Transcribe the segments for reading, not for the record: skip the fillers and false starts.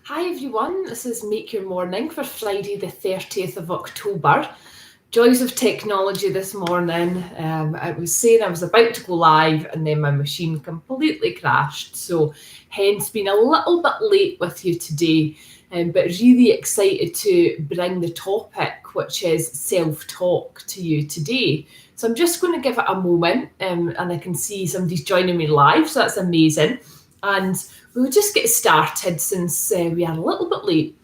Hi everyone, this is Make Your Morning for Friday the 30th of October. Joys of technology this morning. I was saying I was about to go live and then my machine completely crashed, so hence being a little bit late with you today, but really excited to bring the topic, which is self-talk, to you today. So I'm just going to give it a moment, and I can see somebody's joining me live, so that's amazing. And we'll just get started since we are a little bit late.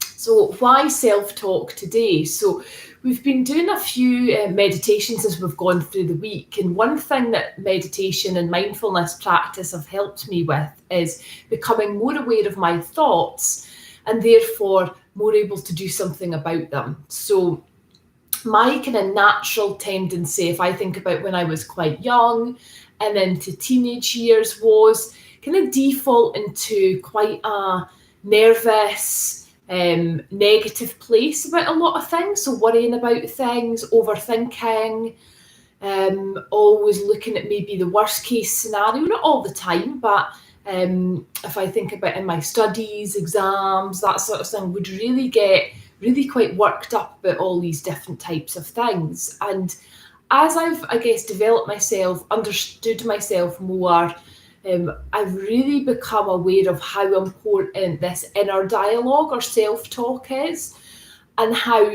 So why self-talk today? So we've been doing a few meditations as we've gone through the week, and one thing that meditation and mindfulness practice have helped me with is becoming more aware of my thoughts and therefore more able to do something about them. So my kind of natural tendency, if I think about when I was quite young and into teenage years, was kind of default into quite a nervous, negative place about a lot of things. So worrying about things, overthinking, always looking at maybe the worst case scenario, not all the time, but if I think about in my studies, exams, that sort of thing, would really get really quite worked up about all these different types of things. And as I've, I guess, developed myself, understood myself more, I've really become aware of how important this inner dialogue or self-talk is, and how,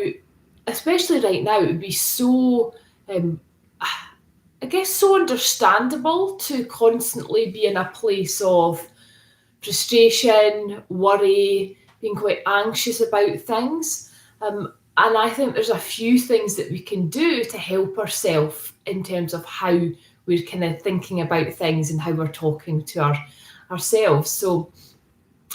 especially right now, it would be so, I guess, so understandable to constantly be in a place of frustration, worry, being quite anxious about things. And I think there's a few things that we can do to help ourselves in terms of how we're kind of thinking about things and how we're talking to ourselves. So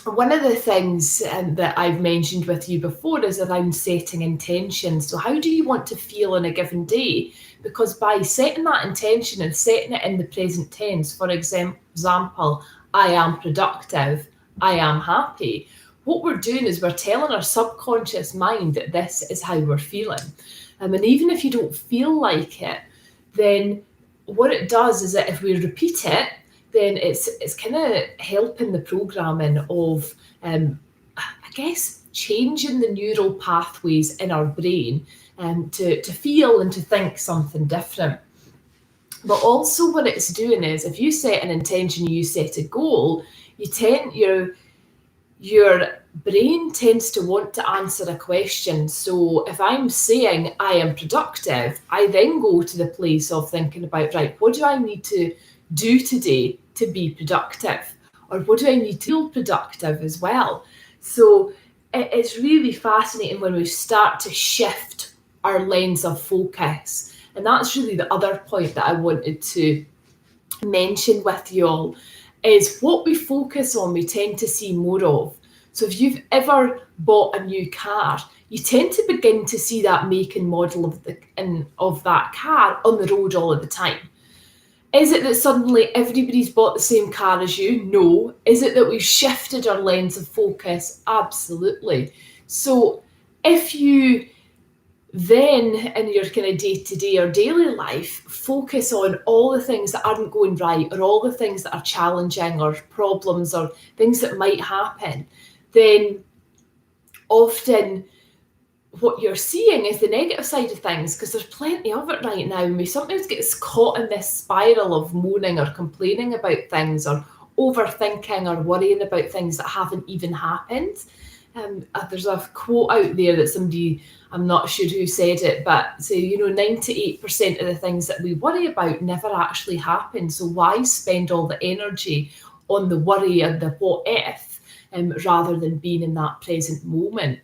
one of the things that I've mentioned with you before is around setting intentions. So how do you want to feel on a given day? Because by setting that intention and setting it in the present tense, for example, I am productive, I am happy, what we're doing is we're telling our subconscious mind that this is how we're feeling. And even if you don't feel like it, then what it does is that if we repeat it, then it's kind of helping the programming of, I guess, changing the neural pathways in our brain, to feel and to think something different. But also what it's doing is, if you set an intention, you set a goal, your brain tends to want to answer a question. So if I'm saying I am productive, I then go to the place of thinking about, right, what do I need to do today to be productive? Or what do I need to feel productive as well? So it's really fascinating when we start to shift our lens of focus. And that's really the other point that I wanted to mention with you all, is what we focus on, we tend to see more of. So if you've ever bought a new car, you tend to begin to see that make and model of that car on the road all of the time. Is it that suddenly everybody's bought the same car as you? No. Is it that we've shifted our lens of focus? Absolutely. So if you then in your kind of day-to-day or daily life focus on all the things that aren't going right, or all the things that are challenging, or problems, or things that might happen, then often what you're seeing is the negative side of things, because there's plenty of it right now, and we sometimes get caught in this spiral of moaning or complaining about things, or overthinking or worrying about things that haven't even happened. There's a quote out there that somebody, I'm not sure who said it, but say, 98% of the things that we worry about never actually happen. So why spend all the energy on the worry and the what if, rather than being in that present moment?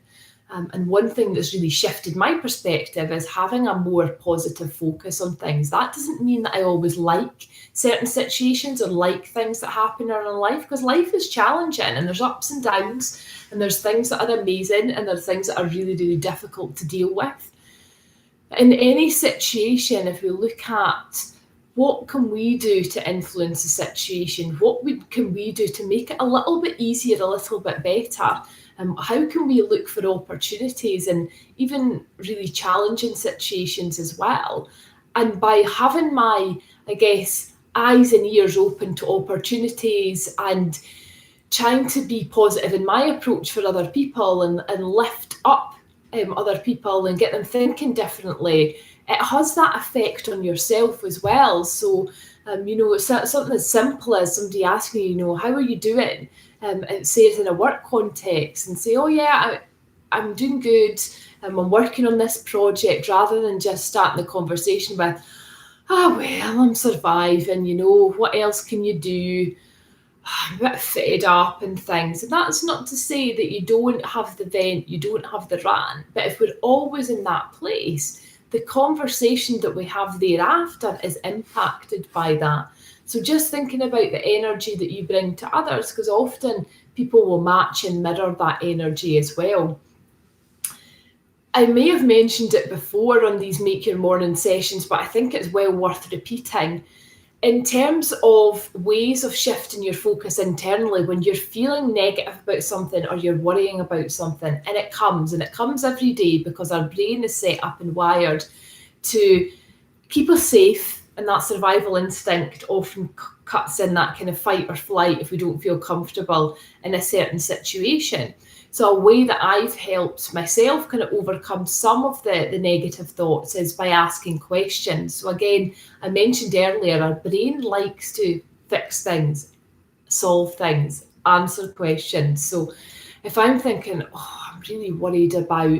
And one thing that's really shifted my perspective is having a more positive focus on things. That doesn't mean that I always like certain situations or like things that happen in our life, because life is challenging and there's ups and downs, and there's things that are amazing and there's things that are really, really difficult to deal with. In any situation, if we look at what can we do to influence the situation, can we do to make it a little bit easier, a little bit better? How can we look for opportunities and even really challenging situations as well? And by having my, I guess, eyes and ears open to opportunities and trying to be positive in my approach for other people and lift up other people and get them thinking differently, it has that effect on yourself as well. So, it's something as simple as somebody asking you, how are you doing? Say it in a work context and say, oh yeah, I'm doing good. I'm working on this project, rather than just starting the conversation with, well, I'm surviving, what else can you do? I'm a bit fed up and things. And that's not to say that you don't have the vent, you don't have the rant, but if we're always in that place, the conversation that we have thereafter is impacted by that. So just thinking about the energy that you bring to others, because often people will match and mirror that energy as well. I may have mentioned it before on these Make Your Morning sessions, but I think it's well worth repeating. In terms of ways of shifting your focus internally, when you're feeling negative about something or you're worrying about something, and it comes every day, because our brain is set up and wired to keep us safe, and that survival instinct often cuts in that kind of fight or flight if we don't feel comfortable in a certain situation. So a way that I've helped myself kind of overcome some of the negative thoughts is by asking questions. So again, I mentioned earlier, our brain likes to fix things, solve things, answer questions. So if I'm thinking, I'm really worried about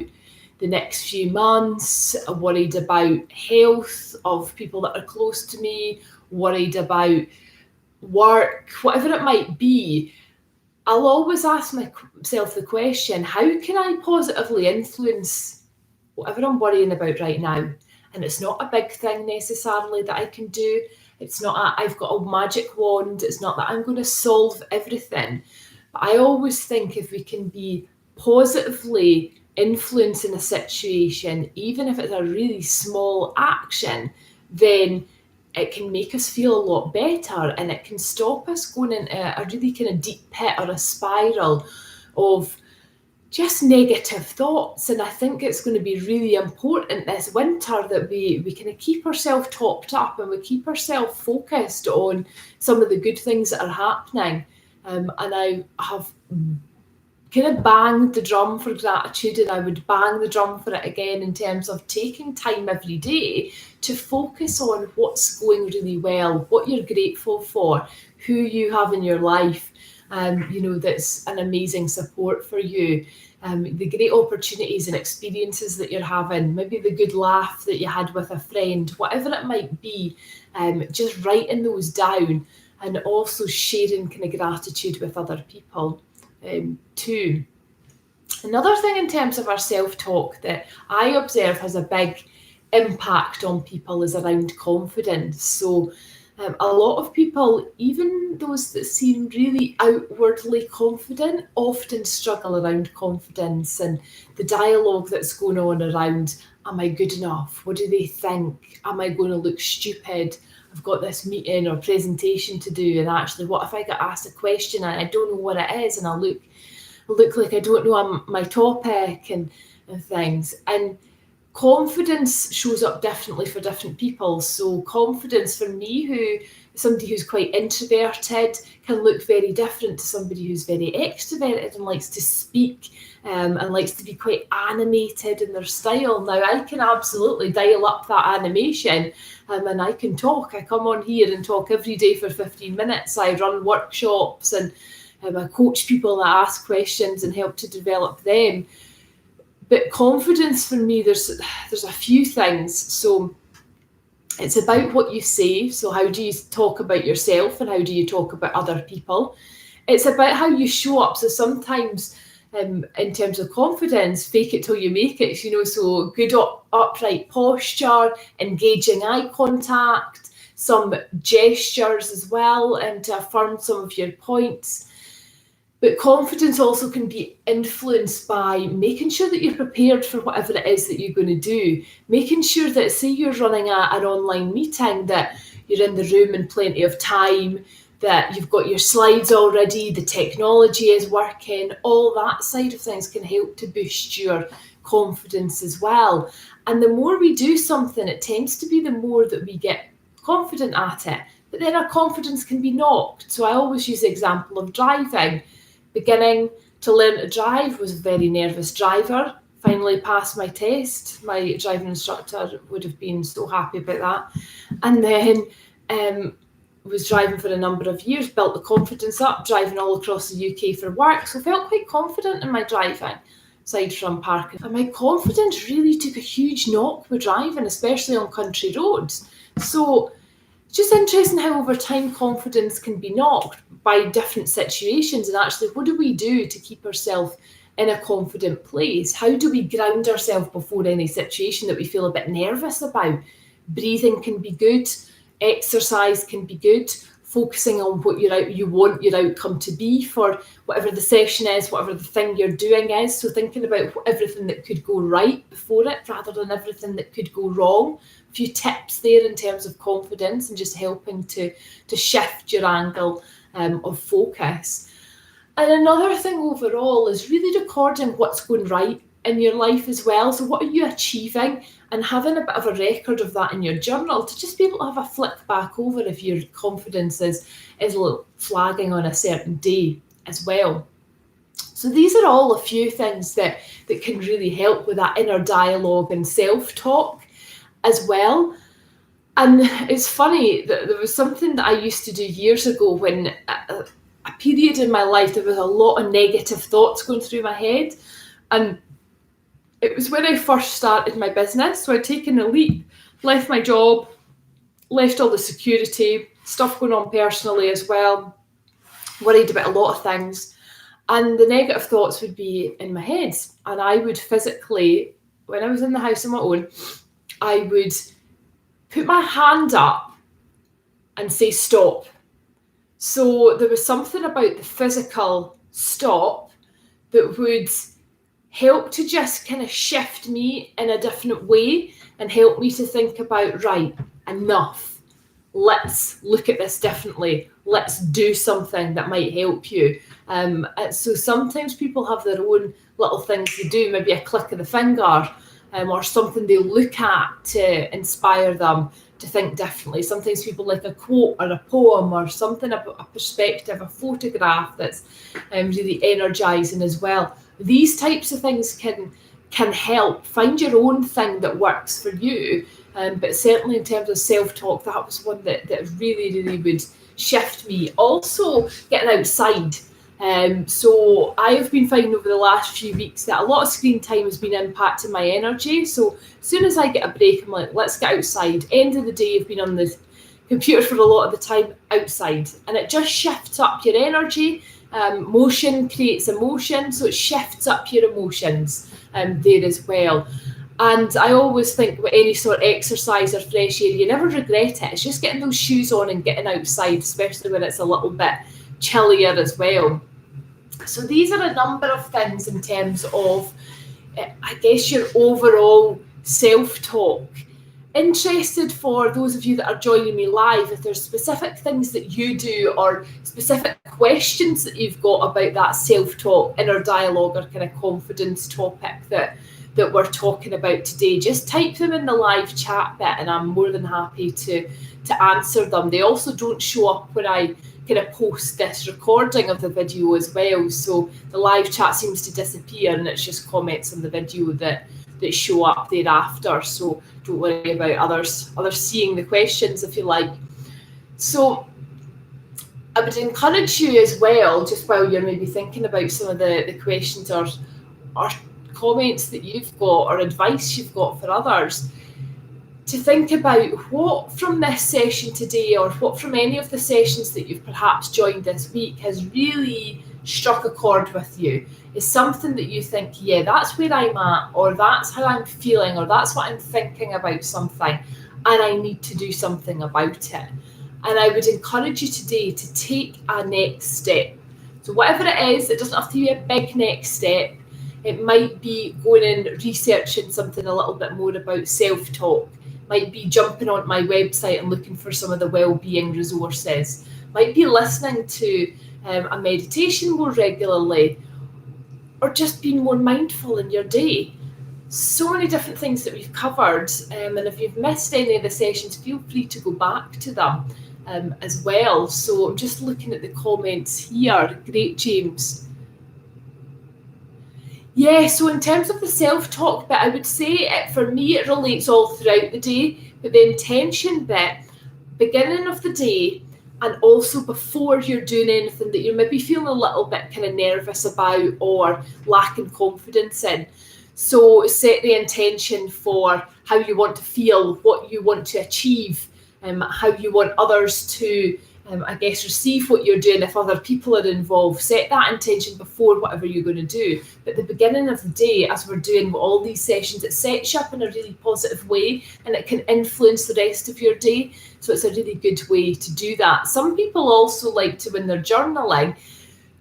the next few months, worried about health of people that are close to me, worried about work, whatever it might be, I'll always ask myself the question, how can I positively influence whatever I'm worrying about right now? And it's not a big thing necessarily that I can do. It's not I've got a magic wand. It's not that I'm going to solve everything. But I always think if we can be positively influencing a situation, even if it's a really small action, then it can make us feel a lot better, and it can stop us going into a really kind of deep pit or a spiral of just negative thoughts. And I think it's going to be really important this winter that we kind of keep ourselves topped up and we keep ourselves focused on some of the good things that are happening. And I have kind of banged the drum for gratitude, and I would bang the drum for it again in terms of taking time every day to focus on what's going really well, what you're grateful for, who you have in your life, that's an amazing support for you, the great opportunities and experiences that you're having, maybe the good laugh that you had with a friend, whatever it might be, just writing those down, and also sharing kind of gratitude with other people. Too. Another thing in terms of our self-talk that I observe has a big impact on people is around confidence. So a lot of people, even those that seem really outwardly confident, often struggle around confidence and the dialogue that's going on around, am I good enough? What do they think? Am I going to look stupid? I've got this meeting or presentation to do, and actually what if I get asked a question and I don't know what it is, and I look like I don't know my topic and things. And confidence shows up differently for different people. So confidence for me, somebody who's quite introverted, can look very different to somebody who's very extroverted and likes to speak and likes to be quite animated in their style. Now, I can absolutely dial up that animation and I can talk. I come on here and talk every day for 15 minutes. I run workshops and I coach people and ask questions and help to develop them. But confidence for me, there's a few things. So it's about what you say. So how do you talk about yourself and how do you talk about other people? It's about how you show up. So sometimes in terms of confidence, fake it till you make it, so good upright posture, engaging eye contact, some gestures as well, and to affirm some of your points. But confidence also can be influenced by making sure that you're prepared for whatever it is that you're going to do. Making sure that, say you're running an online meeting, that you're in the room in plenty of time, that you've got your slides already, the technology is working, all that side of things can help to boost your confidence as well. And the more we do something, it tends to be the more that we get confident at it. But then our confidence can be knocked. So I always use the example of driving. beginning to learn to drive, was a very nervous driver. Finally passed my test. My driving instructor would have been so happy about that. And then was driving for a number of years, built the confidence up, driving all across the UK for work. So felt quite confident in my driving, aside from parking. And my confidence really took a huge knock with driving, especially on country roads. So it's just interesting how over time confidence can be knocked by different situations. And actually, what do we do to keep ourselves in a confident place? How do we ground ourselves before any situation that we feel a bit nervous about? Breathing can be good. Exercise can be good. Focusing on what you want your outcome to be for whatever the session is, whatever the thing you're doing is. So thinking about everything that could go right before it rather than everything that could go wrong. A few tips there in terms of confidence and just helping to shift your angle of focus. And another thing overall is really recording what's going right in your life as well. So what are you achieving, and having a bit of a record of that in your journal to just be able to have a flick back over if your confidence is flagging on a certain day as well. So these are all a few things that can really help with that inner dialogue and self-talk as well. And it's funny that there was something that I used to do years ago when a period in my life there was a lot of negative thoughts going through my head. And it was when I first started my business. So I'd taken a leap, left my job, left all the security, stuff going on personally as well, worried about a lot of things. And the negative thoughts would be in my head. And I would physically, when I was in the house on my own, I would put my hand up and say stop. So there was something about the physical stop that would help to just kind of shift me in a different way and help me to think about, right, enough. Let's look at this differently. Let's do something that might help you. So sometimes people have their own little things to do, maybe a click of the finger or something they look at to inspire them to think differently. Sometimes people like a quote or a poem or something about a perspective, a photograph that's really energizing as well. These types of things can help. Find your own thing that works for you. But certainly in terms of self-talk, that was one that really, really would shift me. Also, getting outside. So I have been finding over the last few weeks that a lot of screen time has been impacting my energy. So as soon as I get a break, I'm like, let's get outside. End of the day, I've been on the computer for a lot of the time outside. And it just shifts up your energy. Motion creates emotion, so it shifts up your emotions there as well. And I always think with any sort of exercise or fresh air, you never regret it. It's just getting those shoes on and getting outside, especially when it's a little bit chillier as well. So these are a number of things in terms of, I guess, your overall self-talk. Interested for those of you that are joining me live, if there's specific things that you do or specific questions that you've got about that self-talk, inner dialogue or kind of confidence topic that we're talking about today, just type them in the live chat bit and I'm more than happy to answer them. They also don't show up when I kind of post this recording of the video as well. So the live chat seems to disappear and it's just comments on the video that show up thereafter. So don't worry about others seeing the questions if you like. So I would encourage you as well, just while you're maybe thinking about some of the questions or comments that you've got or advice you've got for others, to think about what from this session today or what from any of the sessions that you've perhaps joined this week has really struck a chord with you. Is something that you think, yeah, that's where I'm at, or that's how I'm feeling, or that's what I'm thinking about something, and I need to do something about it. And I would encourage you today to take a next step. So whatever it is, it doesn't have to be a big next step. It might be going and researching something a little bit more about self-talk. Might be jumping on my website and looking for some of the well-being resources. Might be listening to a meditation more regularly, or just being more mindful in your day. So many different things that we've covered, and if you've missed any of the sessions, feel free to go back to them as well. So I'm just looking at the comments here. Great, James. Yeah, so in terms of the self-talk bit, I would say for me it relates all throughout the day, but the intention bit, beginning of the day, and also before you're doing anything that you're maybe feeling a little bit kind of nervous about or lacking confidence in. So set the intention for how you want to feel, what you want to achieve, how you want others to, I guess, receive what you're doing if other people are involved. Set that intention before whatever you're going to do. But the beginning of the day, as we're doing all these sessions, it sets you up in a really positive way and it can influence the rest of your day. So it's a really good way to do that. Some people also like to, when they're journaling,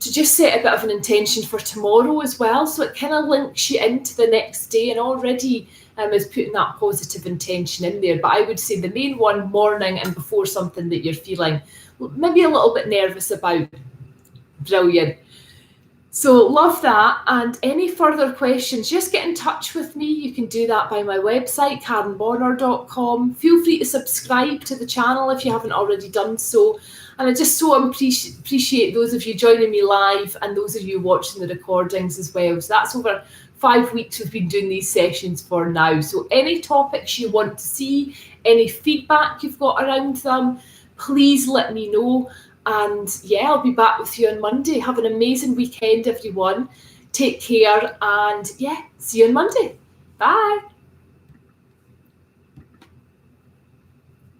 to just set a bit of an intention for tomorrow as well. So it kind of links you into the next day and already is putting that positive intention in there. But I would say the main one, morning and before something that you're feeling maybe a little bit nervous about. Brilliant. So love that. And any further questions, just get in touch with me. You can do that by my website, karenbonner.com. Feel free to subscribe to the channel if you haven't already done so. And I just so appreciate those of you joining me live and those of you watching the recordings as well. So that's over 5 weeks we've been doing these sessions for now. So any topics you want to see, any feedback you've got around them, please let me know. And yeah, I'll be back with you on Monday. Have an amazing weekend, everyone. Take care and yeah, see you on Monday. Bye.